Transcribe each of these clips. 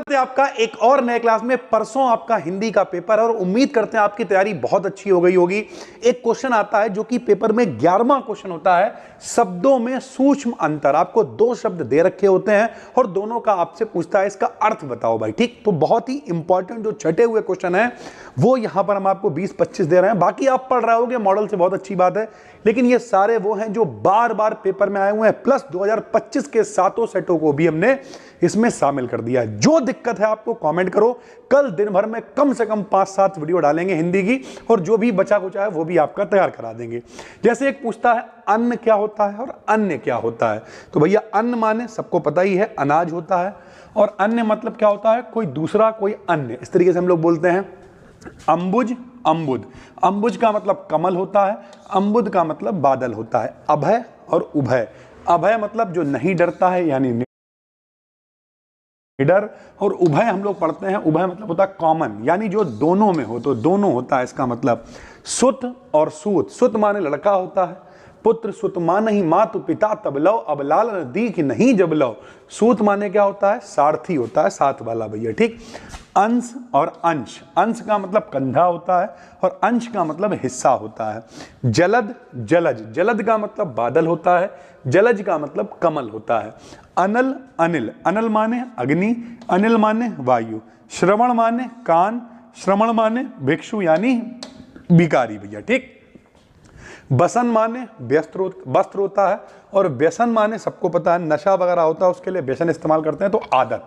आपका एक और नए क्लास में। परसों आपका हिंदी का पेपर है और उम्मीद करते हैं आपकी तैयारी बहुत अच्छी हो गई होगी। एक क्वेश्चन आता है जो कि पेपर में 11वां क्वेश्चन होता है, शब्दों में सूक्ष्म अंतर। आपको दो शब्द दे रखे होते हैं और दोनों का आपसे पूछता है इसका अर्थ बताओ भाई। ठीक, तो बहुत ही इंपॉर्टेंट जो छठे हुए क्वेश्चन है वो यहां पर हम आपको 20-25 दे रहे हैं। बाकी आप पढ़ रहे होगे मॉडल से, बहुत अच्छी बात है, लेकिन ये सारे वो हैं जो बार बार पेपर में आए हुए हैं, प्लस 2025 के सातों सेटों को भी हमने इसमें शामिल कर दिया है। जो दिक्कत है आपको कमेंट करो, कल दिन भर में कम से कम 5-7 वीडियो डालेंगे हिंदी की, और जो भी बचा कुचा है वो भी आपका तैयार करा देंगे। जैसे एक पूछता है अन्न क्या होता है और अन्य क्या होता है, तो भैया अन्न माने सबको पता ही है अनाज होता है, और अन्य मतलब क्या होता है कोई दूसरा कोई अन्य। इस तरीके से हम लोग बोलते हैं अंबुज अम्बुद। अंबुज का मतलब कमल होता है, अम्बुद का मतलब बादल होता है। अभय और उभय, अभय मतलब जो नहीं डरता है यानी निडर, और उभय हम लोग पढ़ते हैं, उभय मतलब होता है कॉमन यानी जो दोनों में हो, तो दोनों होता है इसका मतलब। सुत और सूत, सुत माने लड़का होता है, पुत्र सुत मान ही मातु पिता तब लो, अब लाल दीख नहीं जब लो। सूत माने क्या होता है सारथी होता है, साथ वाला भैया। ठीक, अंश और अंश, अंश का मतलब कंधा होता है और अंश का मतलब हिस्सा होता है। जलद जलज, जलद का मतलब बादल होता है, जलज का मतलब कमल होता है। अनल अनिल, अनल माने अग्नि, अनिल माने वायु। श्रवण माने कान, श्रवण माने भिक्षु यानी भिखारी भैया। ठीक, बसन माने वस्त्र होता है, और व्यसन माने सबको पता है नशा वगैरह होता है उसके लिए व्यसन इस्तेमाल करते हैं, तो आदत,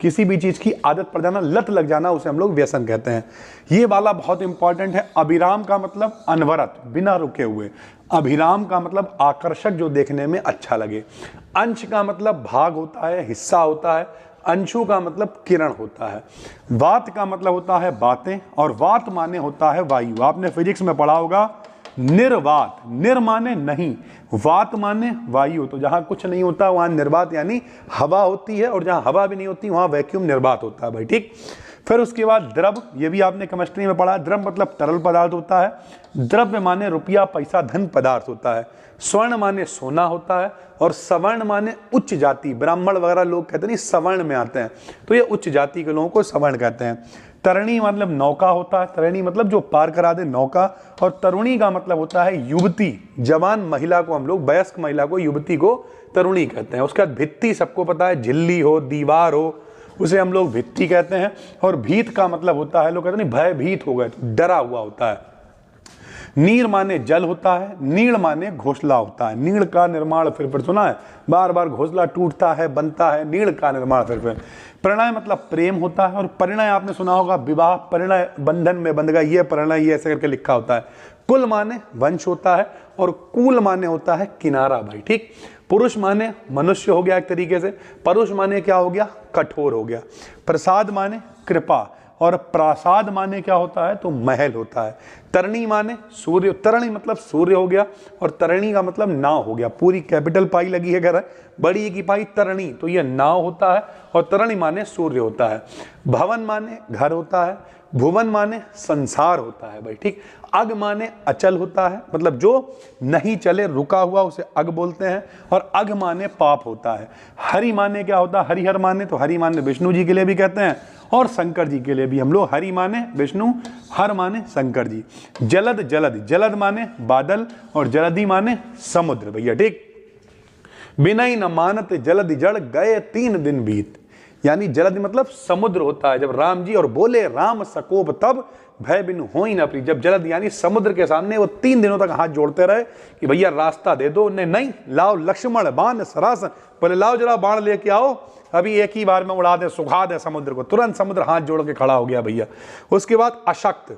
किसी भी चीज की आदत पड़ जाना, लत लग जाना, उसे हम लोग व्यसन कहते हैं। ये वाला बहुत इंपॉर्टेंट है। अभिराम का मतलब अनवरत, बिना रुके हुए। अभिराम का मतलब आकर्षक, जो देखने में अच्छा लगे। अंश का मतलब भाग होता है, हिस्सा होता है। अंशु का मतलब किरण होता है। वात का मतलब होता है बातें, और वात माने होता है वायु। आपने फिजिक्स में पढ़ा होगा निर्वात, निर माने नहीं, वात माने वायु, तो जहां कुछ नहीं होता वहां निर्वात यानी हवा होती है, और जहां हवा भी नहीं होती वहां वैक्यूम निर्वात होता है भाई। ठीक, फिर उसके बाद द्रव, ये भी आपने केमिस्ट्री में पढ़ा, द्रव मतलब तरल पदार्थ होता है। द्रव्य माने रुपया पैसा धन पदार्थ होता है। स्वर्ण माने सोना होता है, और सवर्ण माने उच्च जाति, ब्राह्मण वगैरह लोग कहते नहीं सवर्ण में आते हैं, तो ये उच्च जाति के लोगों को सवर्ण कहते हैं। तरणी मतलब नौका होता है, तरणी मतलब जो पार करा दे नौका, और तरुणी का मतलब होता है युवती, जवान महिला को हम लोग, वयस्क महिला को युवती को तरुणी कहते हैं। उसके बाद भित्ति सबको पता है, झिल्ली हो दीवार हो उसे हम लोग भित्ति कहते हैं। और भीत का मतलब होता है, लोग कहते नहीं भयभीत हो गए, तो डरा हुआ होता है। नीर माने जल होता है, नीड़ माने घोंसला होता है। नीड़ का निर्माण फिर सुना है, बार बार घोंसला टूटता है बनता है, नीड़ का निर्माण फिर। परिणय मतलब प्रेम होता है, और परिणय आपने सुना होगा विवाह, परिणय बंधन में बंध गया, ये परिणय, ये ऐसे करके लिखा होता है। कुल माने वंश होता है, और कूल माने होता है किनारा भाई। ठीक, पुरुष माने मनुष्य हो गया एक तरीके से, परुष माने क्या हो गया कठोर हो गया। प्रसाद माने कृपा, और प्रासाद माने क्या होता है तो महल होता है। तरणी माने सूर्य, तरणी मतलब सूर्य हो गया, और तरणी का मतलब नाव हो गया। पूरी कैपिटल पाई लगी है अगर बड़ी की पाई तरणी, तो ये नाव होता है, और तरणी माने सूर्य होता है। भवन माने घर होता है, भुवन माने संसार होता है भाई। ठीक, अग माने अचल होता है, मतलब जो नहीं चले रुका हुआ उसे अग बोलते हैं, और अग माने पाप होता है। हरि माने क्या होता है, हरिहर माने, तो हरि माने विष्णु जी के लिए भी कहते हैं, और शंकर जी के लिए भी हम लोग हरि माने विष्णु, हर माने शंकर जी। जलद जलद, जलद माने बादल, और जलधि माने समुद्र भैया। ठीक, बिनई न मानत जलधि जड़ गए 3 दिन बीत, यानी जलधि मतलब समुद्र होता है। जब राम जी और बोले राम सकोप तब भय बिनु होई न प्री, जब जलद यानी समुद्र के सामने वो 3 दिनों तक हाथ जोड़ते रहे कि भैया रास्ता दे दो, नहीं लाओ लक्ष्मण बाण सरासन, बोले लाओ जरा बाण लेके आओ, अभी एक ही बार में उड़ा दे सुखा दे समुद्र को। तुरंत समुद्र हाथ जोड़ के खड़ा हो गया भैया। उसके बाद अशक्त,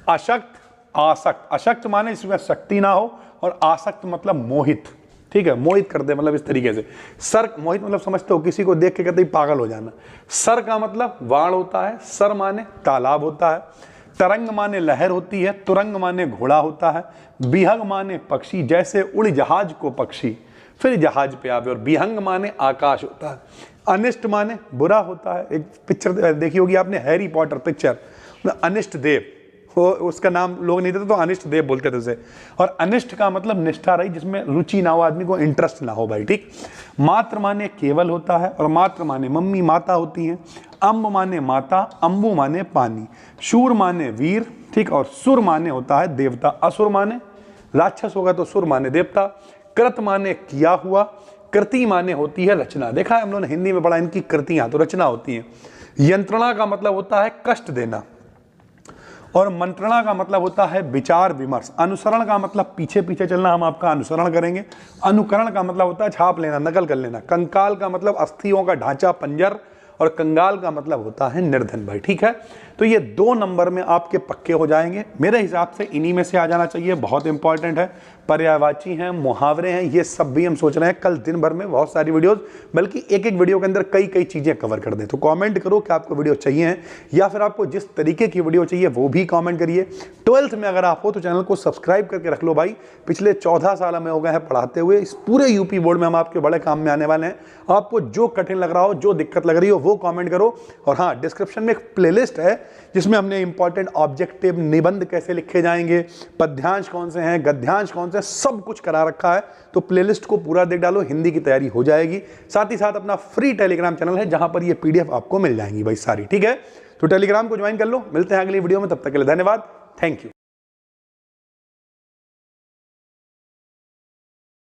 अशक्त आसक्त, अशक्त माने इसमें शक्ति ना हो, और आसक्त मतलब मोहित। ठीक है, मोहित कर दे मतलब इस तरीके से। सर, मोहित मतलब समझते हो किसी को देख के कहते ही पागल हो जाना। सर का मतलब वाण होता है, सर माने तालाब होता है। तरंग माने लहर होती है, तुरंग माने घोड़ा होता है। बिहंग माने पक्षी, जैसे उड़ जहाज को पक्षी फिर जहाज पे आवे, और बिहंग माने आकाश होता है। अनिष्ट माने बुरा होता है। एक पिक्चर देखी होगी आपने, हैरी पॉटर पिक्चर, अनिष्ट देव, वो उसका नाम लोग नहीं देते तो अनिष्ट देव बोलते थे उसे। और अनिष्ट का मतलब निष्ठा रही, जिसमें रुचि ना हो, आदमी को इंटरेस्ट ना हो भाई, ठीक। मात्र माने केवल होता है, और मात्र माने मम्मी माता होती हैं। अम्ब माने माता, अम्बु माने पानी। शूर माने वीर, ठीक। और सुर माने होता है देवता। असुर माने राक्षस होगा तो सुर माने देवता। कृत माने किया हुआ। कृति माने होती है रचना। देखा है हम लोगों ने हिंदी में पढ़ा, इनकी कृतियां तो रचना होती हैं। यंत्रणा का मतलब होता है कष्ट देना, और मंत्रणा का मतलब होता है विचार विमर्श। अनुसरण का मतलब पीछे पीछे चलना, हम आपका अनुसरण करेंगे। अनुकरण का मतलब होता है छाप लेना, नकल कर लेना। कंकाल का मतलब अस्थियों का ढांचा, पंजर। और कंगाल का मतलब होता है निर्धन भाई, ठीक है। तो ये 2 नंबर में आपके पक्के हो जाएंगे मेरे हिसाब से, इन्हीं में से आ जाना चाहिए। बहुत इंपॉर्टेंट है, पर्यायवाची हैं, मुहावरे हैं, ये सब भी हम सोच रहे हैं कल दिन भर में बहुत सारी वीडियोस, बल्कि एक एक वीडियो के अंदर कई कई चीज़ें कवर कर दें। तो कमेंट करो कि आपको वीडियो चाहिए या फिर आपको जिस तरीके की वीडियो चाहिए वो भी कमेंट करिए। 12th में अगर आप हो तो चैनल को सब्सक्राइब करके रख लो भाई। पिछले 14 साल हमें हो गए हैं पढ़ाते हुए, इस पूरे यूपी बोर्ड में हम आपके बड़े काम में आने वाले हैं। आपको जो कठिन लग रहा हो, जो दिक्कत लग रही हो, वो कॉमेंट करो। और हाँ, डिस्क्रिप्शन में एक प्लेलिस्ट है जिसमें हमने इंपॉर्टेंट ऑब्जेक्टिव, निबंध कैसे लिखे जाएंगे, पद्यांश कौन से हैं, गद्यांश कौन से, सब कुछ करा रखा है। तो प्लेलिस्ट को पूरा देख डालो, हिंदी की तैयारी हो जाएगी। साथ ही साथ अपना फ्री टेलीग्राम चैनल है जहां पर ये PDF आपको मिल जाएंगी भाई सारी, ठीक है। तो टेलीग्राम को ज्वाइन कर लो। मिलते हैं अगली वीडियो में, तब तक के लिए धन्यवाद, थैंक यू।